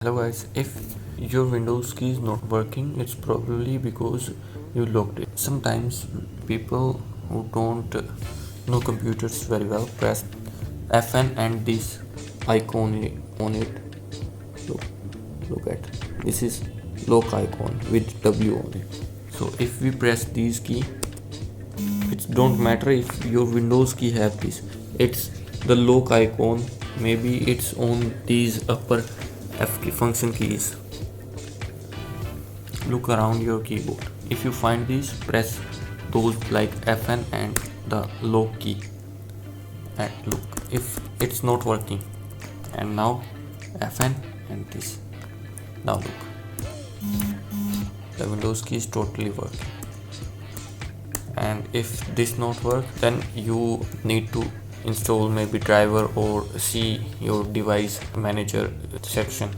Hello guys, if your Windows key is not working, it's probably because you locked it. Sometimes people who don't know computers very well press Fn and this icon on it. Look, look at this is lock icon with W on it. So if we press these key, it don't matter if your Windows key have this. It's the lock icon. Maybe it's on these upper F key function keys. Look around your keyboard. If you find these, press those like Fn and the lock key. And look, if it's not working, and now Fn and this. Now look, the Windows key is totally working. And if this not work, then you need to install maybe driver or see your device manager section.